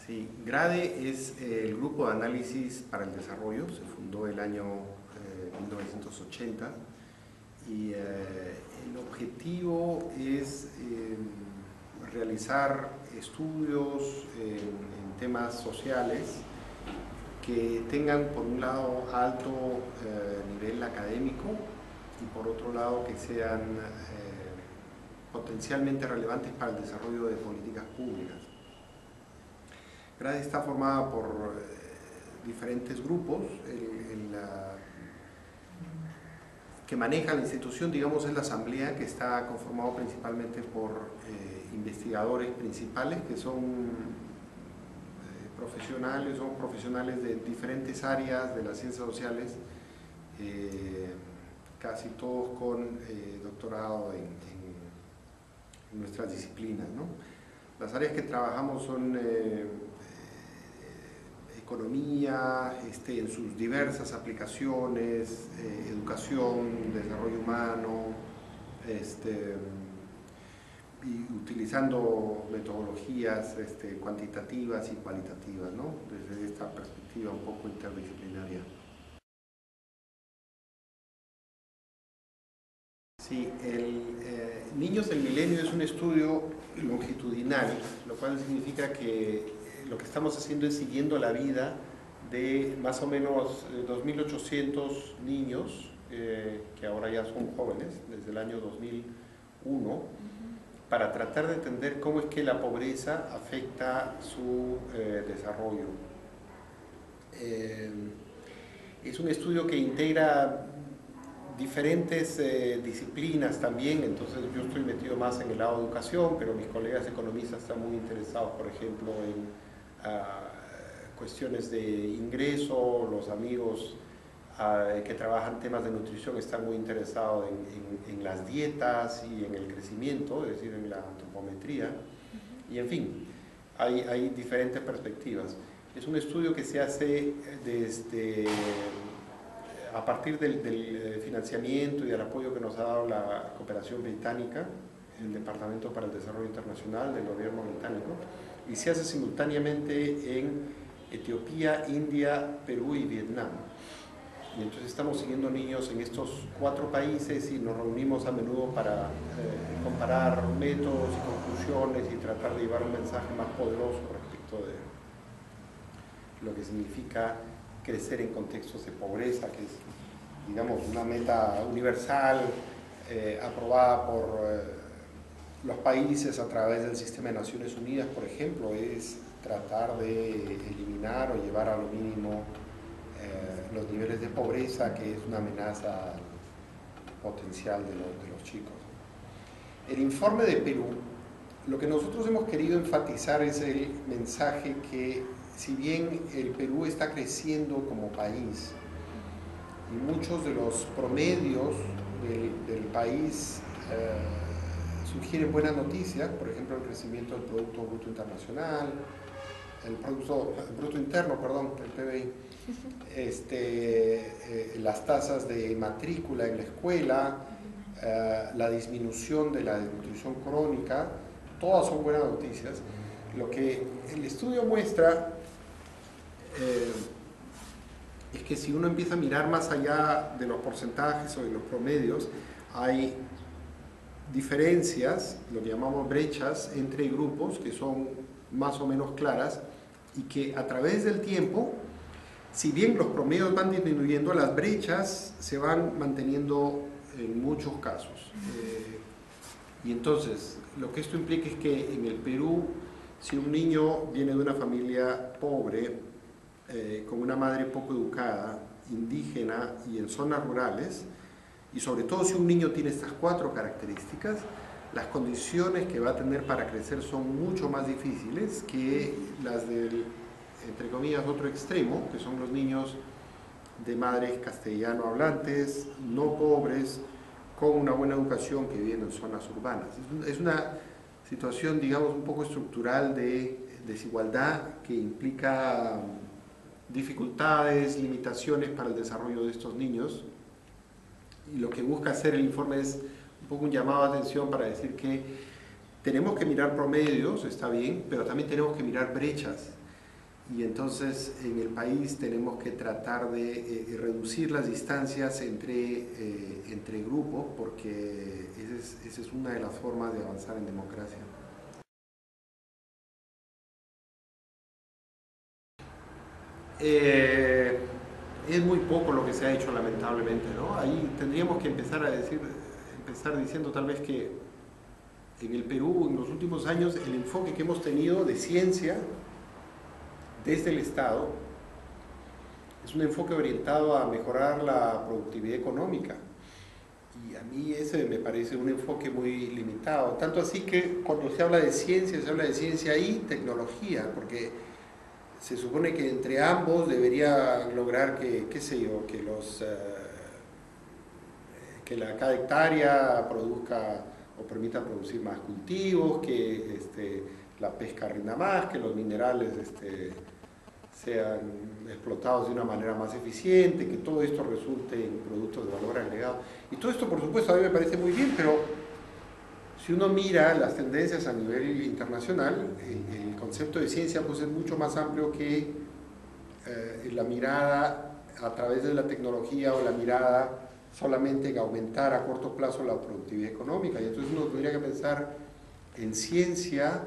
Sí, GRADE es el Grupo de Análisis para el Desarrollo, se fundó el año 1980 y el objetivo es realizar estudios en temas sociales que tengan por un lado alto nivel académico y por otro lado que sean potencialmente relevantes para el desarrollo de políticas públicas. GRADE está formada por diferentes grupos. Que maneja la institución, digamos, es la asamblea, que está conformado principalmente por investigadores principales, que son profesionales de diferentes áreas de las ciencias sociales, casi todos con doctorado en nuestras disciplinas, ¿no? Las áreas que trabajamos son economía, en sus diversas aplicaciones, educación, desarrollo humano, y utilizando metodologías cuantitativas y cualitativas, ¿no? Desde esta perspectiva un poco interdisciplinaria. Sí, Niños del Milenio es un estudio longitudinal, lo cual significa que lo que estamos haciendo es siguiendo la vida de más o menos 2.800 niños, que ahora ya son jóvenes, desde el año 2001, para tratar de entender cómo es que la pobreza afecta su desarrollo. Es un estudio que integra diferentes disciplinas también, entonces yo estoy metido más en el lado de educación, pero mis colegas economistas están muy interesados, por ejemplo, en cuestiones de ingreso. Los amigos que trabajan temas de nutrición están muy interesados en las dietas y en el crecimiento, es decir, en la antropometría, y en fin, hay diferentes perspectivas. Es un estudio que se hace a partir del financiamiento y del apoyo que nos ha dado la cooperación británica, el Departamento para el Desarrollo Internacional del gobierno británico, y se hace simultáneamente en Etiopía, India, Perú y Vietnam. Y entonces estamos siguiendo niños en estos 4 países y nos reunimos a menudo para comparar métodos y conclusiones y tratar de llevar un mensaje más poderoso respecto de lo que significa crecer en contextos de pobreza, que es, digamos, una meta universal aprobada por los países a través del sistema de Naciones Unidas, por ejemplo, es tratar de eliminar o llevar a lo mínimo los niveles de pobreza, que es una amenaza potencial de los chicos. El informe de Perú, lo que nosotros hemos querido enfatizar es el mensaje que, si bien el Perú está creciendo como país y muchos de los promedios del país sugieren buenas noticias, por ejemplo el crecimiento del Producto Bruto Internacional, el Bruto Interno, perdón, el PBI, las tasas de matrícula en la escuela, la disminución de la desnutrición crónica, todas son buenas noticias. Lo que el estudio muestra es que si uno empieza a mirar más allá de los porcentajes o de los promedios, hay diferencias, lo que llamamos brechas, entre grupos que son más o menos claras y que a través del tiempo, si bien los promedios van disminuyendo, las brechas se van manteniendo en muchos casos. Y entonces, lo que esto implica es que en el Perú, si un niño viene de una familia pobre, con una madre poco educada, indígena y en zonas rurales, y sobre todo si un niño tiene estas 4 características, las condiciones que va a tener para crecer son mucho más difíciles que las del, entre comillas, otro extremo, que son los niños de madres castellano hablantes, no pobres, con una buena educación, que viven en zonas urbanas. Es una situación, digamos, un poco estructural de desigualdad que implica dificultades, limitaciones para el desarrollo de estos niños, y lo que busca hacer el informe es un poco un llamado de atención para decir que tenemos que mirar promedios, está bien, pero también tenemos que mirar brechas. y entonces en el país tenemos que tratar de reducir las distancias entre grupos, porque esa es una de las formas de avanzar en democracia. Es muy poco lo que se ha hecho, lamentablemente, ¿no? Ahí tendríamos que empezar diciendo tal vez que en el Perú, en los últimos años, el enfoque que hemos tenido de ciencia desde el Estado es un enfoque orientado a mejorar la productividad económica. Y a mí ese me parece un enfoque muy limitado. Tanto así que cuando se habla de ciencia, se habla de ciencia y tecnología, porque se supone que entre ambos debería lograr que, qué sé yo, que cada hectárea produzca o permita producir más cultivos, que la pesca rinda más, que los minerales sean explotados de una manera más eficiente, que todo esto resulte en productos de valor agregado. Y todo esto, por supuesto, a mí me parece muy bien, pero si uno mira las tendencias a nivel internacional, el concepto de ciencia pues, es mucho más amplio que la mirada a través de la tecnología o la mirada solamente en aumentar a corto plazo la productividad económica. Y entonces uno tendría que pensar en ciencia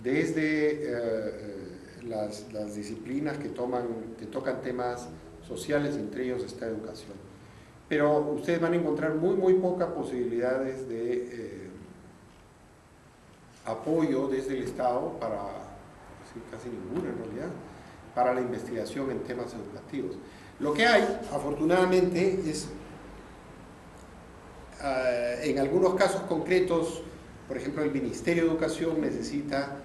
desde las disciplinas que tocan temas sociales, y entre ellos está educación. Pero ustedes van a encontrar muy pocas posibilidades de apoyo desde el Estado para, casi ninguna en realidad, para la investigación en temas educativos. Lo que hay, afortunadamente, es en algunos casos concretos, por ejemplo, el Ministerio de Educación necesita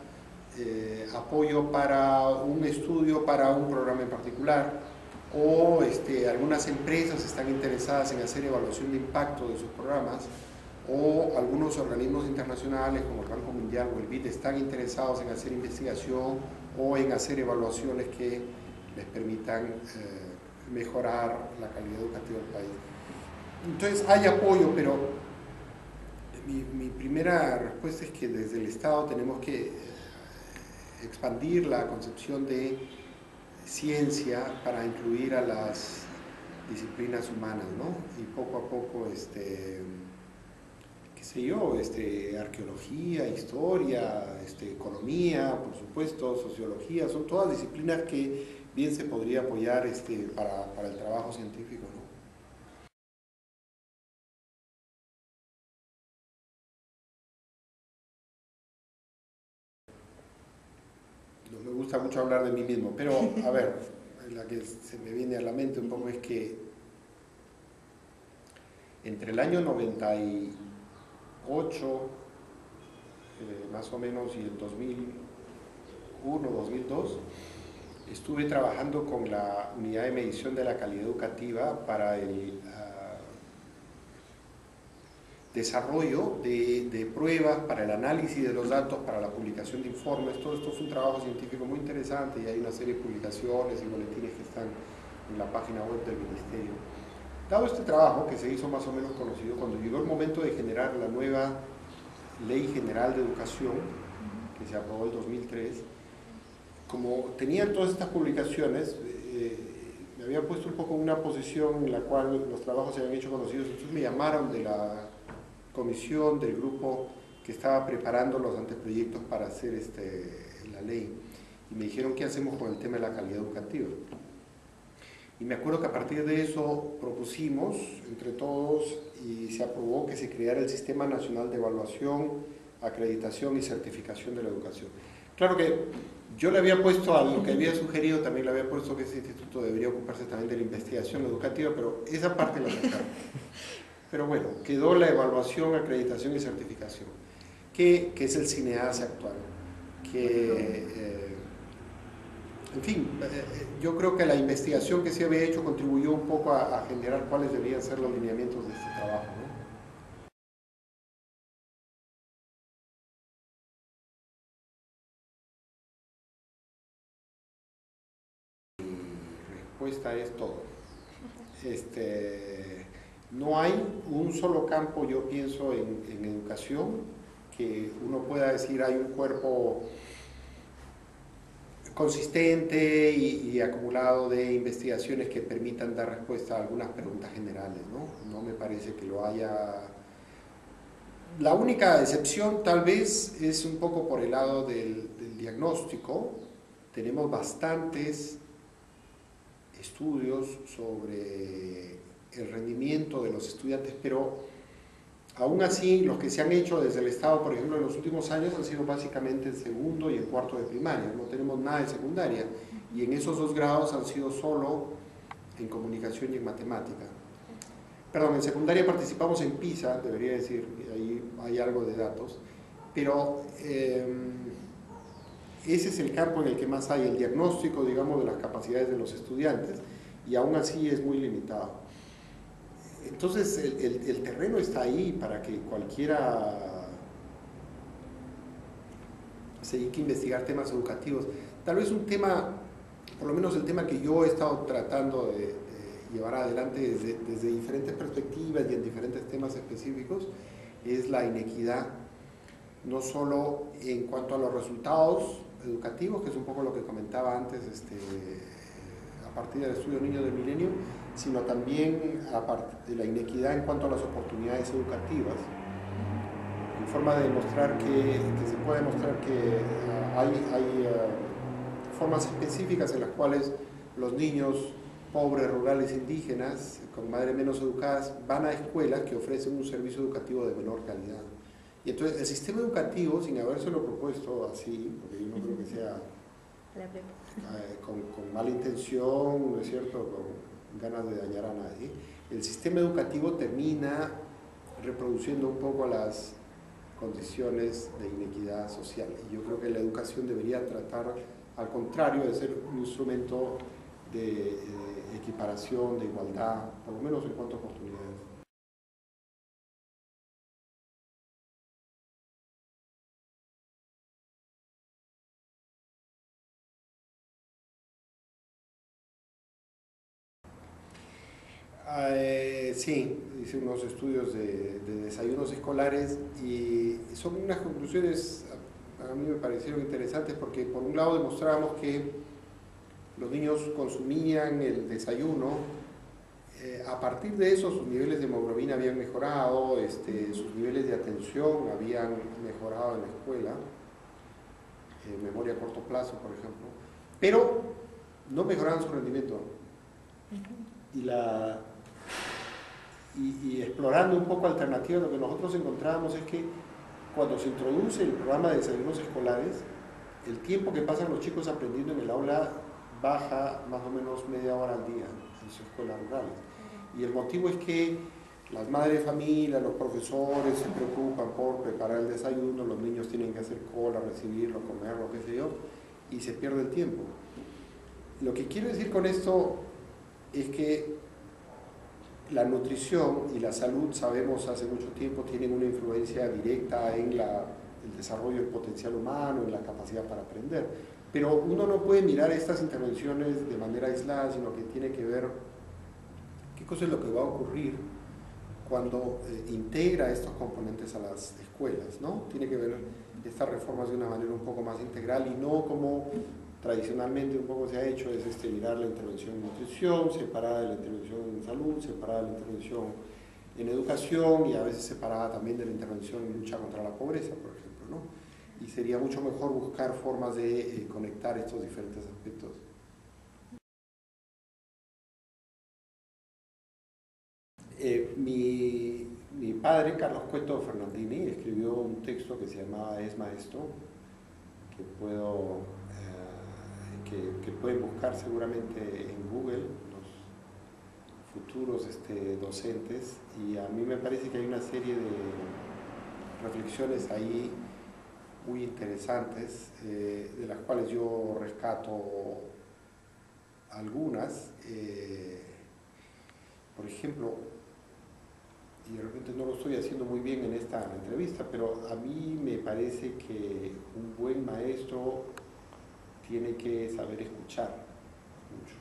apoyo para un estudio, para un programa en particular, o algunas empresas están interesadas en hacer evaluación de impacto de sus programas, o algunos organismos internacionales como el Banco Mundial o el BID están interesados en hacer investigación o en hacer evaluaciones que les permitan mejorar la calidad educativa del país. Entonces hay apoyo, pero mi primera respuesta es que desde el Estado tenemos que expandir la concepción de ciencia para incluir a las disciplinas humanas, ¿no? Y poco a poco, qué sé yo, arqueología, historia, economía, por supuesto, sociología, son todas disciplinas que bien se podría apoyar para el trabajo científico, ¿no? No me gusta mucho hablar de mí mismo, pero a ver, la que se me viene a la mente un poco es que entre el año 98, más o menos, y el 2001, 2002, estuve trabajando con la unidad de medición de la calidad educativa para el desarrollo de pruebas, para el análisis de los datos, para la publicación de informes. Todo esto fue un trabajo científico muy interesante y hay una serie de publicaciones y boletines que están en la página web del Ministerio. Dado este trabajo, que se hizo más o menos conocido, cuando llegó el momento de generar la nueva Ley General de Educación, que se aprobó en 2003, como tenían todas estas publicaciones, me había puesto un poco en una posición en la cual los trabajos se habían hecho conocidos, entonces me llamaron de la comisión, del grupo que estaba preparando los anteproyectos para hacer la ley, y me dijeron qué hacemos con el tema de la calidad educativa. Y me acuerdo que a partir de eso propusimos entre todos y se aprobó que se creara el Sistema Nacional de Evaluación, Acreditación y Certificación de la Educación. Claro que yo le había puesto a lo que había sugerido, también le había puesto que ese instituto debería ocuparse también de la investigación educativa, pero esa parte la sacaron. Pero bueno, quedó la evaluación, acreditación y certificación, que es el CINEASE actual, que en fin, yo creo que la investigación que se había hecho contribuyó un poco a generar cuáles deberían ser los lineamientos de este trabajo, ¿no? Mi respuesta es todo. No hay un solo campo, yo pienso, en educación que uno pueda decir hay un cuerpo consistente y acumulado de investigaciones que permitan dar respuesta a algunas preguntas generales, ¿no? No me parece que lo haya. La única excepción tal vez es un poco por el lado del diagnóstico. Tenemos bastantes estudios sobre el rendimiento de los estudiantes, pero aún así los que se han hecho desde el Estado, por ejemplo, en los últimos años han sido básicamente en segundo y en cuarto de primaria, no tenemos nada de secundaria, y en esos 2 grados han sido solo en comunicación y en matemática. Perdón, en secundaria participamos en PISA, debería decir, ahí hay algo de datos, pero ese es el campo en el que más hay el diagnóstico, digamos, de las capacidades de los estudiantes, y aún así es muy limitado. Entonces el terreno está ahí para que cualquiera se dedique a investigar temas educativos. Tal vez un tema, por lo menos el tema que yo he estado tratando de llevar adelante desde diferentes perspectivas y en diferentes temas específicos, es la inequidad, no solo en cuanto a los resultados educativos, que es un poco lo que comentaba antes a partir del estudio Niños del Milenio, sino también a partir de la inequidad en cuanto a las oportunidades educativas, en forma de demostrar que se puede demostrar que hay formas específicas en las cuales los niños pobres, rurales, indígenas, con madres menos educadas, van a escuelas que ofrecen un servicio educativo de menor calidad. Y entonces el sistema educativo, sin habérselo propuesto así, porque yo no creo que sea con mala intención, ¿no es cierto?, con ganas de dañar a nadie, el sistema educativo termina reproduciendo un poco las condiciones de inequidad social. Y yo creo que la educación debería tratar, al contrario, de ser un instrumento de equiparación, de igualdad, por lo menos en cuanto a oportunidades. Sí, hice unos estudios de desayunos escolares y son unas conclusiones a mí me parecieron interesantes porque por un lado demostrábamos que los niños consumían el desayuno, a partir de eso sus niveles de hemoglobina habían mejorado, sus niveles de atención habían mejorado en la escuela, memoria a corto plazo por ejemplo, pero no mejoraban su rendimiento. Y explorando un poco alternativas, lo que nosotros encontrábamos es que cuando se introduce el programa de desayunos escolares, el tiempo que pasan los chicos aprendiendo en el aula baja más o menos media hora al día en sus escuelas rurales. Y el motivo es que las madres de familia, los profesores se preocupan por preparar el desayuno, los niños tienen que hacer cola, recibirlo, comerlo, qué sé yo, y se pierde el tiempo. Lo que quiero decir con esto es que la nutrición y la salud, sabemos hace mucho tiempo, tienen una influencia directa en el desarrollo del potencial humano, en la capacidad para aprender. Pero uno no puede mirar estas intervenciones de manera aislada, sino que tiene que ver qué cosa es lo que va a ocurrir cuando integra estos componentes a las escuelas, ¿no? Tiene que ver estas reformas de una manera un poco más integral y no como tradicionalmente un poco se ha hecho, es mirar la intervención en nutrición, separada de la intervención en salud, separada de la intervención en educación y a veces separada también de la intervención en lucha contra la pobreza, por ejemplo, ¿no? Y sería mucho mejor buscar formas de conectar estos diferentes aspectos. Mi padre, Carlos Cueto Fernandini, escribió un texto que se llamaba Es Maestro, que pueden buscar seguramente en Google los futuros docentes, y a mí me parece que hay una serie de reflexiones ahí muy interesantes, de las cuales yo rescato algunas. Por ejemplo, y de repente no lo estoy haciendo muy bien en esta entrevista, pero a mí me parece que un buen maestro tiene que saber escuchar mucho.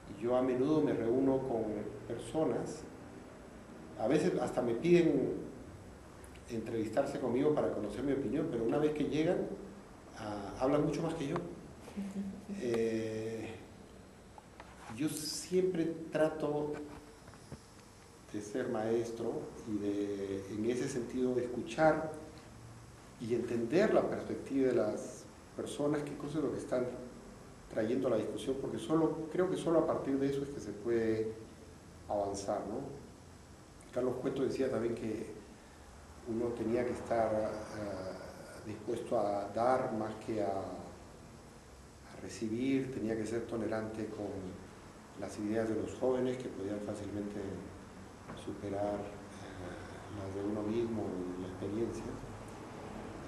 Y yo a menudo me reúno con personas, a veces hasta me piden entrevistarse conmigo para conocer mi opinión, pero una vez que llegan, hablan mucho más que yo. Yo siempre trato de ser maestro y en ese sentido de escuchar y entender la perspectiva de las personas, qué cosa es lo que están trayendo a la discusión, porque creo que solo a partir de eso es que se puede avanzar, ¿no? Carlos Cueto decía también que uno tenía que estar dispuesto a dar más que a recibir, tenía que ser tolerante con las ideas de los jóvenes que podían fácilmente superar las de uno mismo y la experiencia.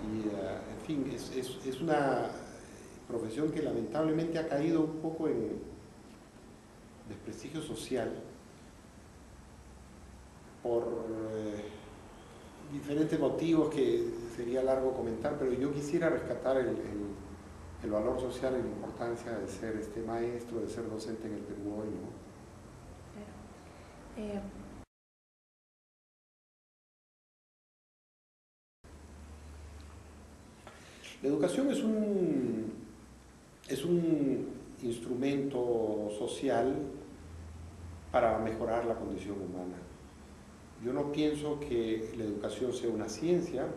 Y en fin, es una profesión que lamentablemente ha caído un poco en desprestigio social por diferentes motivos que sería largo comentar, pero yo quisiera rescatar el valor social y la importancia de ser maestro, de ser docente en el Perú hoy, ¿no? Claro. La educación es un instrumento social para mejorar la condición humana. Yo no pienso que la educación sea una ciencia,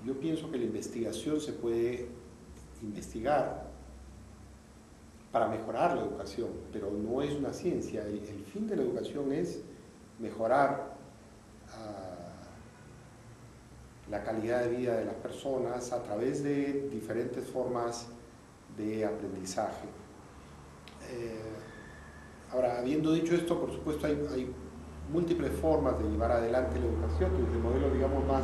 yo pienso que la investigación se puede investigar para mejorar la educación, pero no es una ciencia. El fin de la educación es mejorar la calidad de vida de las personas a través de diferentes formas de aprendizaje. Ahora, habiendo dicho esto, por supuesto hay múltiples formas de llevar adelante la educación, desde modelos, digamos, más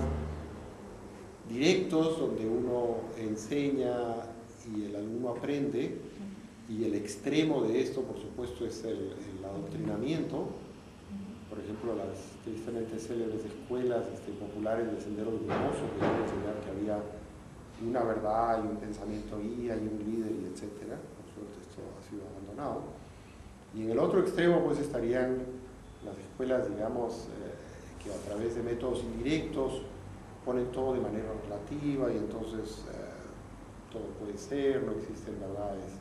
directos, donde uno enseña y el alumno aprende, y el extremo de esto, por supuesto, es el adoctrinamiento. Por ejemplo, las tristemente célebres escuelas populares del Sendero Luminoso, que iban a enseñar que había una verdad y un pensamiento guía y un líder, y etcétera. Por suerte esto ha sido abandonado. Y en el otro extremo pues estarían las escuelas, digamos, que a través de métodos indirectos ponen todo de manera relativa y entonces todo puede ser, no existen verdades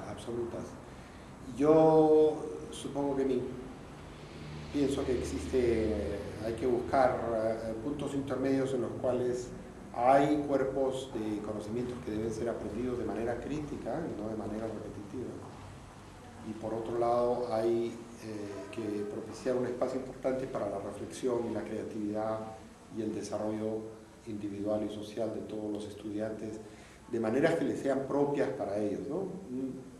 absolutas. Yo supongo que pienso que hay que buscar puntos intermedios en los cuales hay cuerpos de conocimientos que deben ser aprendidos de manera crítica y no de manera repetitiva. Y por otro lado hay que propiciar un espacio importante para la reflexión y la creatividad y el desarrollo individual y social de todos los estudiantes, de maneras que les sean propias para ellos, ¿no? Un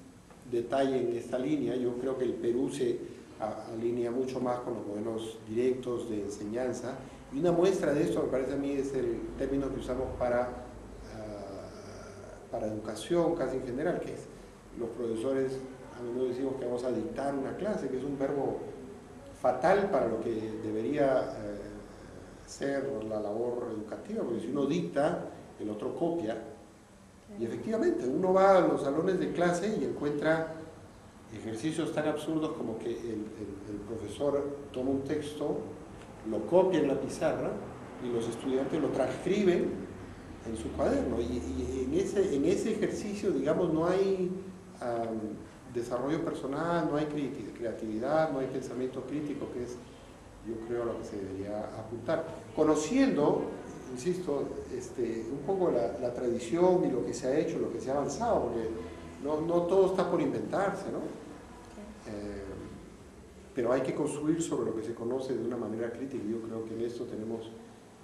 detalle en esta línea, yo creo que el Perú se alinea mucho más con los modelos directos de enseñanza, y una muestra de esto, me parece a mí, es el término que usamos para educación casi en general, que es los profesores a menudo decimos que vamos a dictar una clase, que es un verbo fatal para lo que debería ser la labor educativa, porque si uno dicta, el otro copia. Y efectivamente, uno va a los salones de clase y encuentra ejercicios tan absurdos como que el profesor toma un texto, lo copia en la pizarra y los estudiantes lo transcriben en su cuaderno. Y en ese ejercicio, digamos, no hay desarrollo personal, no hay creatividad, no hay pensamiento crítico, que es, yo creo, a lo que se debería apuntar. Conociendo, insisto, un poco la tradición y lo que se ha hecho, lo que se ha avanzado, porque no todo está por inventarse, ¿no? Pero hay que construir sobre lo que se conoce de una manera crítica, y yo creo que en esto tenemos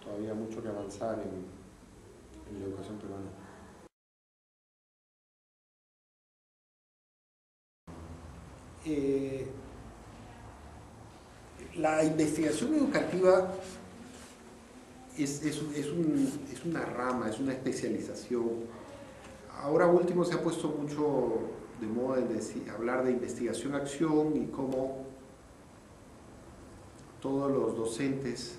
todavía mucho que avanzar en la educación peruana. La investigación educativa es una rama, es una especialización. Ahora último se ha puesto mucho de moda hablar de investigación-acción y cómo todos los docentes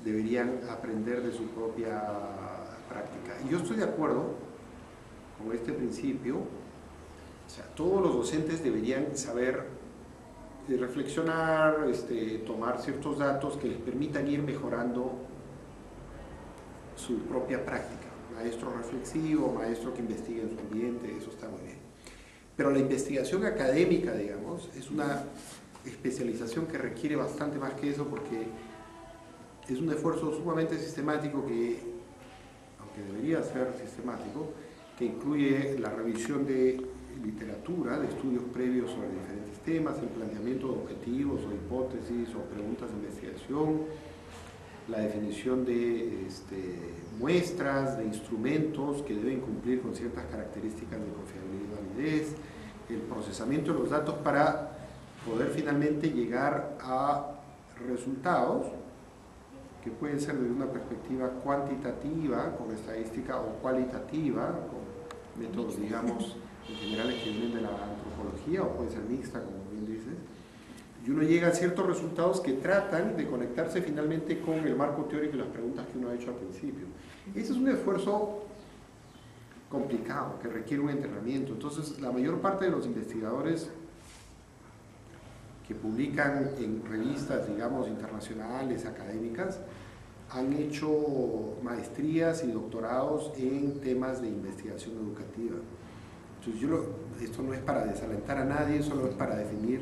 deberían aprender de su propia práctica. Y yo estoy de acuerdo con este principio. O sea, todos los docentes deberían saber reflexionar, tomar ciertos datos que les permitan ir mejorando su propia práctica. maestro reflexivo, maestro que investiga en su ambiente, eso está muy bien. Pero la investigación académica, digamos, es una especialización que requiere bastante más que eso, porque es un esfuerzo sumamente sistemático que, aunque debería ser sistemático, que incluye la revisión de literatura, de estudios previos sobre diferentes temas, el planteamiento de objetivos o hipótesis o preguntas de investigación, la definición de muestras, de instrumentos que deben cumplir con ciertas características de confiabilidad y validez, el procesamiento de los datos para poder finalmente llegar a resultados que pueden ser desde una perspectiva cuantitativa, con estadística, o cualitativa, con métodos, digamos, en general que vienen de la antropología, o puede ser mixta, como bien dices, y uno llega a ciertos resultados que tratan de conectarse finalmente con el marco teórico y las preguntas que uno ha hecho al principio. Ese es un esfuerzo complicado, que requiere un entrenamiento. Entonces, la mayor parte de los investigadores que publican en revistas, digamos, internacionales, académicas, han hecho maestrías y doctorados en temas de investigación educativa. Entonces, esto no es para desalentar a nadie, solo es para definir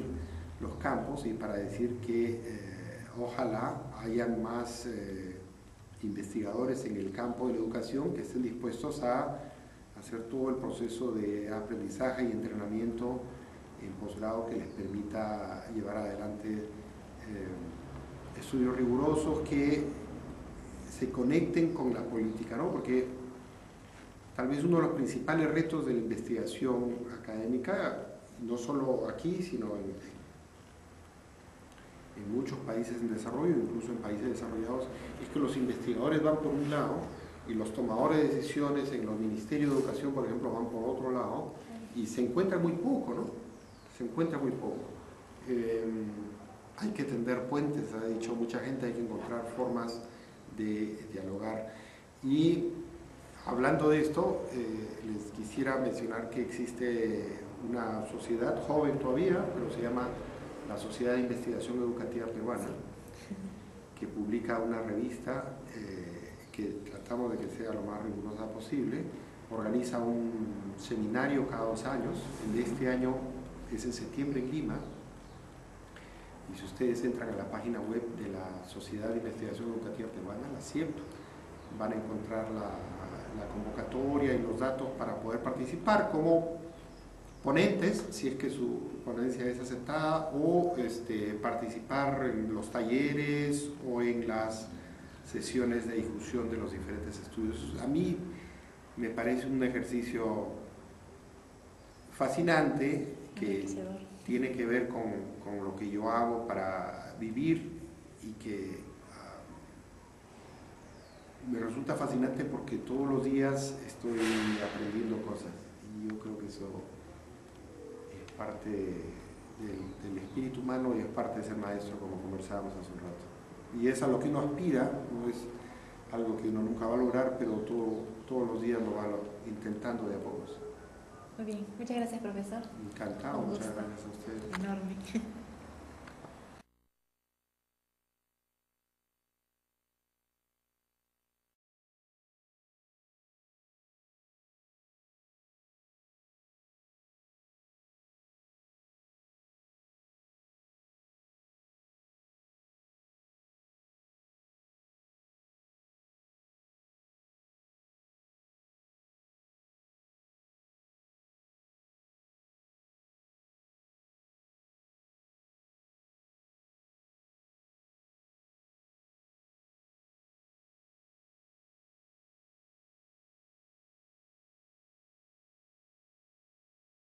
los campos y para decir que ojalá hayan más investigadores en el campo de la educación que estén dispuestos a hacer todo el proceso de aprendizaje y entrenamiento en posgrado que les permita llevar adelante estudios rigurosos que se conecten con la política, ¿no? Porque tal vez uno de los principales retos de la investigación académica, no solo aquí, sino en muchos países en desarrollo, incluso en países desarrollados, es que los investigadores van por un lado y los tomadores de decisiones en los ministerios de educación, por ejemplo, van por otro lado, y se encuentra muy poco, ¿no? Se encuentra muy poco. Hay que tender puentes, ha dicho mucha gente, hay que encontrar formas de dialogar. Y hablando de esto, les quisiera mencionar que existe una sociedad joven todavía, pero se llama la Sociedad de Investigación Educativa Peruana, que publica una revista que tratamos de que sea lo más rigurosa posible, organiza un seminario cada 2 años, el de este año es en septiembre en Lima, y si ustedes entran a la página web de la Sociedad de Investigación Educativa Peruana, la CIEP, van a encontrar la convocatoria y los datos para poder participar como ponentes, si es que su ponencia es aceptada, o participar en los talleres o en las sesiones de discusión de los diferentes estudios. A mí me parece un ejercicio fascinante que tiene que ver con lo que yo hago para vivir y que me resulta fascinante porque todos los días estoy aprendiendo cosas y yo creo que eso es parte del espíritu humano y es parte de ser maestro, como conversábamos hace un rato. Y es a lo que uno aspira, no es algo que uno nunca va a lograr, pero todos los días lo va intentando de a pocos. Muy bien, muchas gracias, profesor. Encantado, muchas gracias a ustedes. Enorme.